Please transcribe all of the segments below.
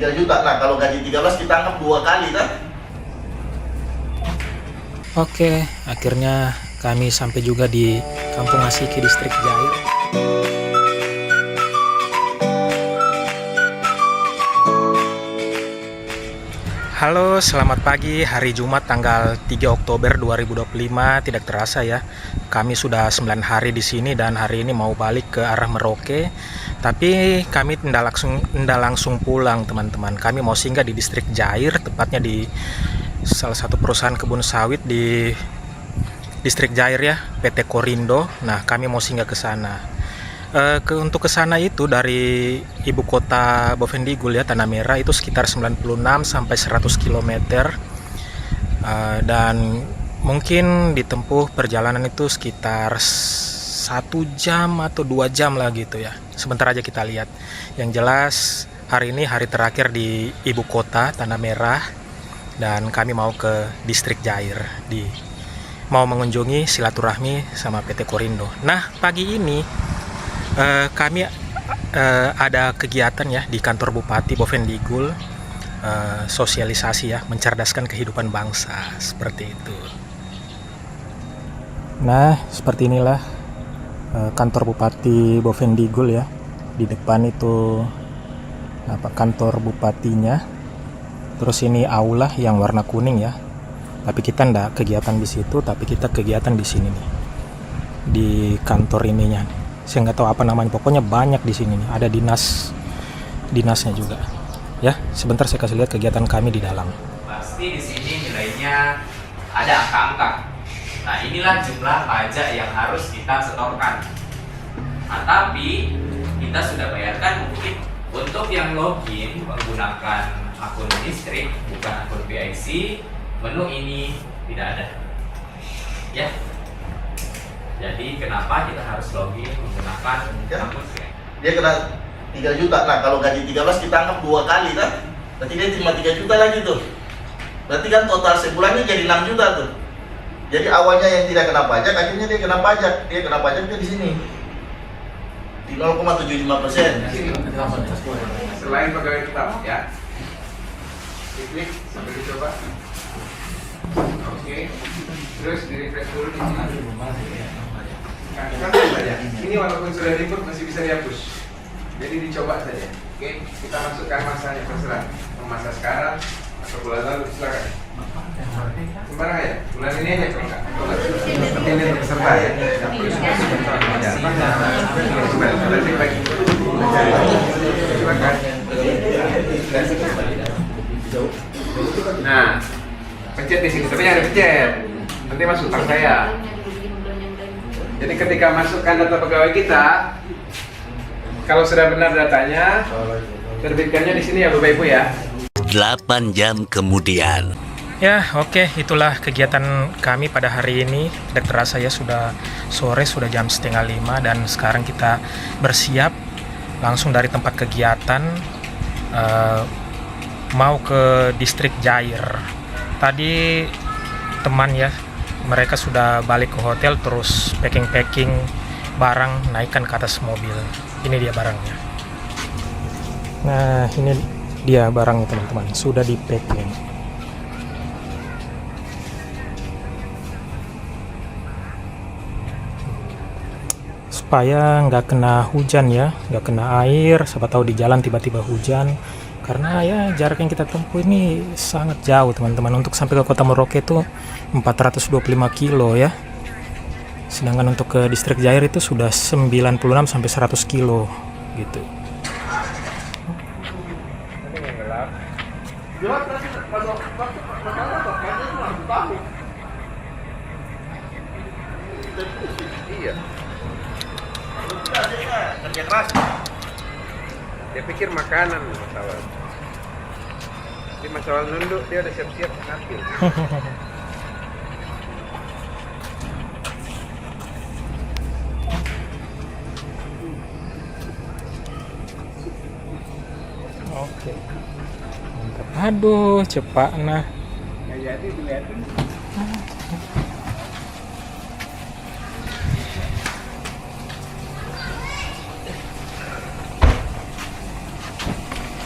3 juta. Nah, kalau gaji 13 kita anggap 2 kali kan? Oke, akhirnya kami sampai juga di Kampung Asiki, Distrik Jair. Halo, selamat pagi. Hari Jumat tanggal 3 Oktober 2025. Tidak terasa ya, kami sudah 9 hari di sini dan hari ini mau balik ke arah Merauke. Tapi kami tidak langsung pulang, teman-teman. Kami mau singgah di Distrik Jair, tepatnya di salah satu perusahaan kebun sawit di Distrik Jair ya, PT Korindo. Nah, kami mau singgah ke sana. Untuk ke sana itu dari ibu kota Bovendigul ya, Tanah Merah, itu sekitar 96 sampai 100 km. Dan mungkin ditempuh perjalanan itu sekitar 1 jam atau 2 jam lah gitu ya. Sebentar aja kita lihat. Yang jelas hari ini hari terakhir di ibu kota Tanah Merah dan kami mau ke Distrik Jair, mau mengunjungi silaturahmi sama PT Korindo. Nah, pagi ini kami ada kegiatan ya di kantor Bupati Bovendigul, sosialisasi ya, mencerdaskan kehidupan bangsa, seperti itu. Nah, seperti inilah kantor Bupati Bovendigul ya. Di depan itu kantor bupatinya. Terus ini aula yang warna kuning ya. Tapi kita ndak kegiatan di situ, tapi kita kegiatan di sini nih. Di kantor ininya. Saya nggak tahu apa namanya, pokoknya banyak di sini nih, ada dinasnya juga ya. Sebentar saya kasih lihat kegiatan kami di dalam. Pasti di sini nilainya ada angka-angka. Nah, inilah jumlah pajak yang harus kita setorkan. Nah, tapi kita sudah bayarkan mungkin untuk yang login menggunakan akun listrik bukan akun PIC, menu ini tidak ada ya. Jadi kenapa kita harus login menggunakan akun PIC? Dia kena 3 juta. Nah, kalau gaji 13 kita anggap 2 kali kan? Berarti dia terima 3 juta lagi tuh. Berarti kan total sebulannya jadi 6 juta tuh. Jadi awalnya yang tidak kena pajak, akhirnya dia kena pajak. Dia kena pajaknya di sini. Di 0,75%. Selain pegawai tetap ya. Klik sampai dicoba. Oke. Terus di refresh dulu di sini. Kan saja. Ini walaupun sudah ribut masih bisa dihapus. Jadi dicoba saja. Oke, kita masukkan masanya, terserah. Mau masa sekarang atau bulan lalu, silakan. Sembarang aja. Bulan ini aja kalau enggak. Ini untuk peserta ya. Yang perlu silakan. Nah, pencet di sini, tapi jangan pencet. Nanti masuk tang saya. Jadi ketika masukkan data pegawai kita, kalau sudah benar datanya, terbitkannya di sini ya Bapak Ibu ya. 8 jam kemudian. Ya, oke, itulah kegiatan kami pada hari ini. Tidak terasa ya, sudah sore, sudah jam 4:30 dan sekarang kita bersiap langsung dari tempat kegiatan mau ke Distrik Jair. Tadi teman ya, mereka sudah balik ke hotel, terus packing barang, naikkan ke atas mobil. Ini dia barangnya. Nah, ini dia barangnya teman-teman, sudah di packing. Supaya nggak kena hujan ya, nggak kena air, siapa tahu di jalan tiba-tiba hujan. Karena ya jarak yang kita tempuh ini sangat jauh teman-teman. Untuk sampai ke kota Merauke itu 425 kilo ya. Sedangkan untuk ke Distrik Jair itu sudah 96 sampai 100 kilo gitu. Iya. Kerja keras. Dia pikir makanan masalah. Di masalah nunduk dia udah siap-siap ngambil. Oke. Mantap. Aduh, cepat nah. Nggak jadi dilihatin.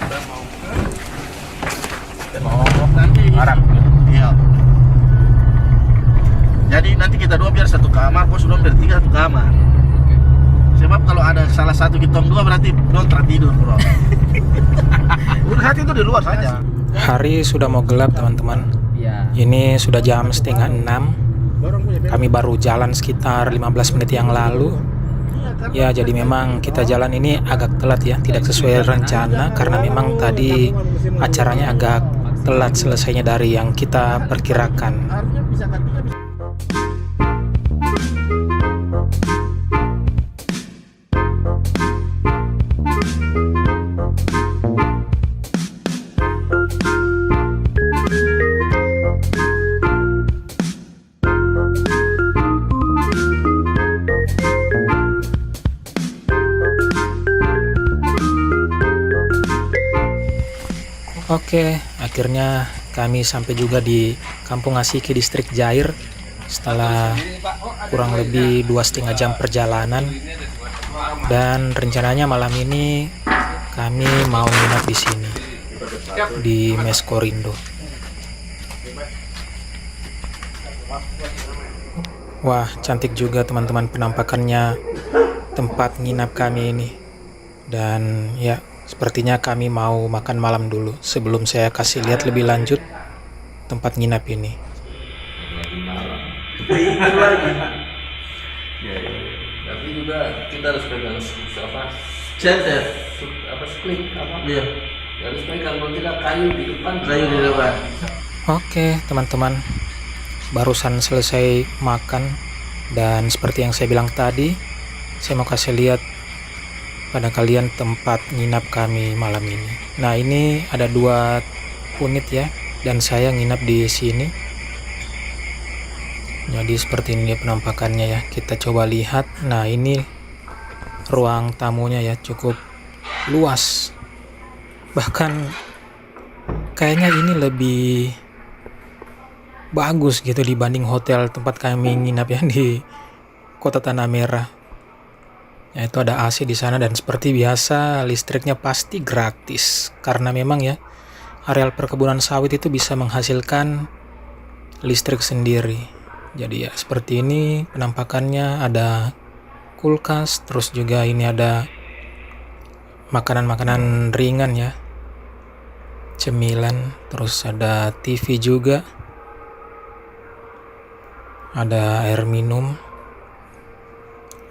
Udah mau ke Arab. Iya. Jadi nanti kita dua biar satu kamar, kau sudah bertiga satu kamar. Sebab kalau ada salah satu kita dua berarti dong tertidur bro. Udah hati itu di luar saja. Hari sudah mau gelap teman-teman. Ini sudah jam 5:30. Kami baru jalan sekitar 15 menit yang lalu. Ya, jadi memang kita jalan ini agak telat ya, tidak sesuai rencana karena memang tadi acaranya agak telat selesainya dari yang kita perkirakan. Oke, akhirnya kami sampai juga di Kampung Asiki, Distrik Jair setelah kurang lebih 2,5 jam perjalanan. Dan rencananya malam ini kami mau nginap di sini di Mes Korindo. Wah, cantik juga teman-teman penampakannya tempat nginap kami ini. Dan ya, sepertinya kami mau makan malam dulu sebelum saya kasih lihat lebih lanjut tempat nginap ini. Tapi juga kita harus pegang apa? Center. Apa split apa? Iya. Harus pegang, kalau tidak kayu di depan. Kayu di depan. Oke teman-teman, barusan selesai makan dan seperti yang saya bilang tadi, saya mau kasih lihat pada kalian tempat nginap kami malam ini. Nah, ini ada 2 unit ya, dan saya nginap di sini. Jadi seperti ini penampakannya ya. Kita coba lihat. Nah, ini ruang tamunya ya, cukup luas. Bahkan kayaknya ini lebih bagus gitu dibanding hotel tempat kami nginap ya di Kota Tanah Merah. Ya, itu ada AC di sana dan seperti biasa listriknya pasti gratis karena memang ya areal perkebunan sawit itu bisa menghasilkan listrik sendiri. Jadi ya seperti ini penampakannya, ada kulkas, terus juga ini ada makanan-makanan ringan ya, cemilan, terus ada TV juga, ada air minum.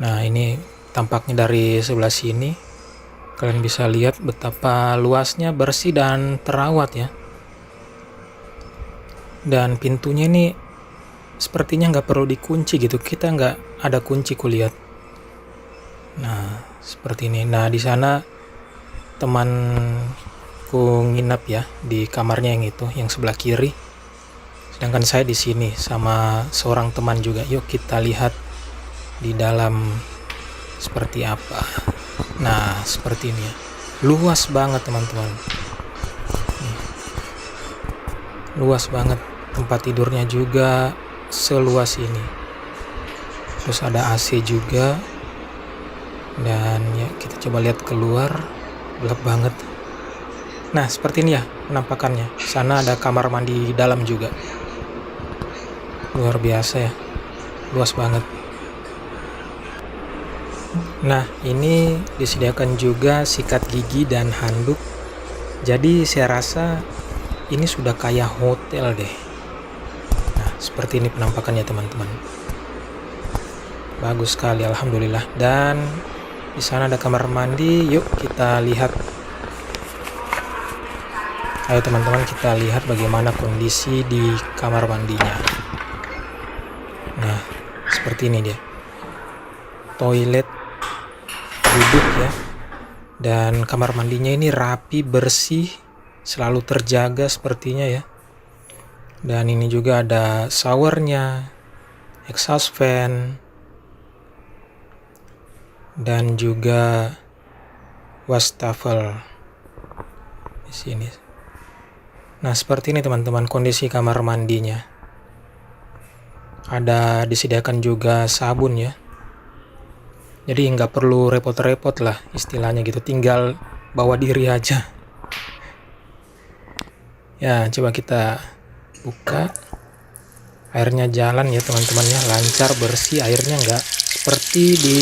Nah, ini tampaknya dari sebelah sini. Kalian bisa lihat betapa luasnya, bersih dan terawat ya. Dan pintunya ini sepertinya nggak perlu dikunci gitu. Kita nggak ada kunci kulihat. Nah, seperti ini. Nah, di sana temanku nginap ya di kamarnya yang itu, yang sebelah kiri. Sedangkan saya di sini sama seorang teman juga. Yuk kita lihat di dalam seperti apa. Nah, seperti ini ya. Luas banget teman-teman. Luas banget. Tempat tidurnya juga seluas ini. Terus ada AC juga. Dan ya kita coba lihat keluar. Gelap banget. Nah, seperti ini ya penampakannya. Sana ada kamar mandi di dalam juga. Luar biasa ya. Luas banget. Nah, ini disediakan juga sikat gigi dan handuk. Jadi saya rasa ini sudah kayak hotel deh. Nah, seperti ini penampakannya teman-teman. Bagus sekali, alhamdulillah. Dan di sana ada kamar mandi. Yuk kita lihat. Ayo teman-teman, kita lihat bagaimana kondisi di kamar mandinya. Nah, seperti ini dia. Toilet duduk ya, dan kamar mandinya ini rapi, bersih, selalu terjaga sepertinya ya. Dan ini juga ada showernya, exhaust fan, dan juga wastafel di sini. Nah, seperti ini teman-teman kondisi kamar mandinya. Ada disediakan juga sabun ya. Jadi nggak perlu repot-repot lah istilahnya gitu, tinggal bawa diri aja. Ya, coba kita buka, airnya jalan ya teman-teman ya, lancar, bersih, airnya nggak seperti di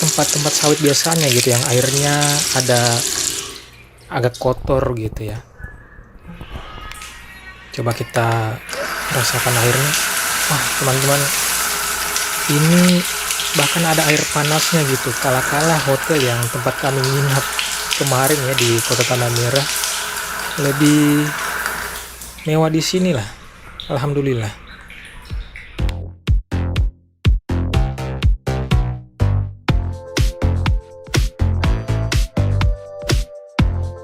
tempat-tempat sawit biasanya gitu yang airnya ada agak kotor gitu ya. Coba kita rasakan airnya. Wah teman-teman, ini bahkan ada air panasnya gitu, kala-kala hotel yang tempat kami nginap kemarin ya di Kota Tanah Merah lebih mewah di sini lah. Alhamdulillah.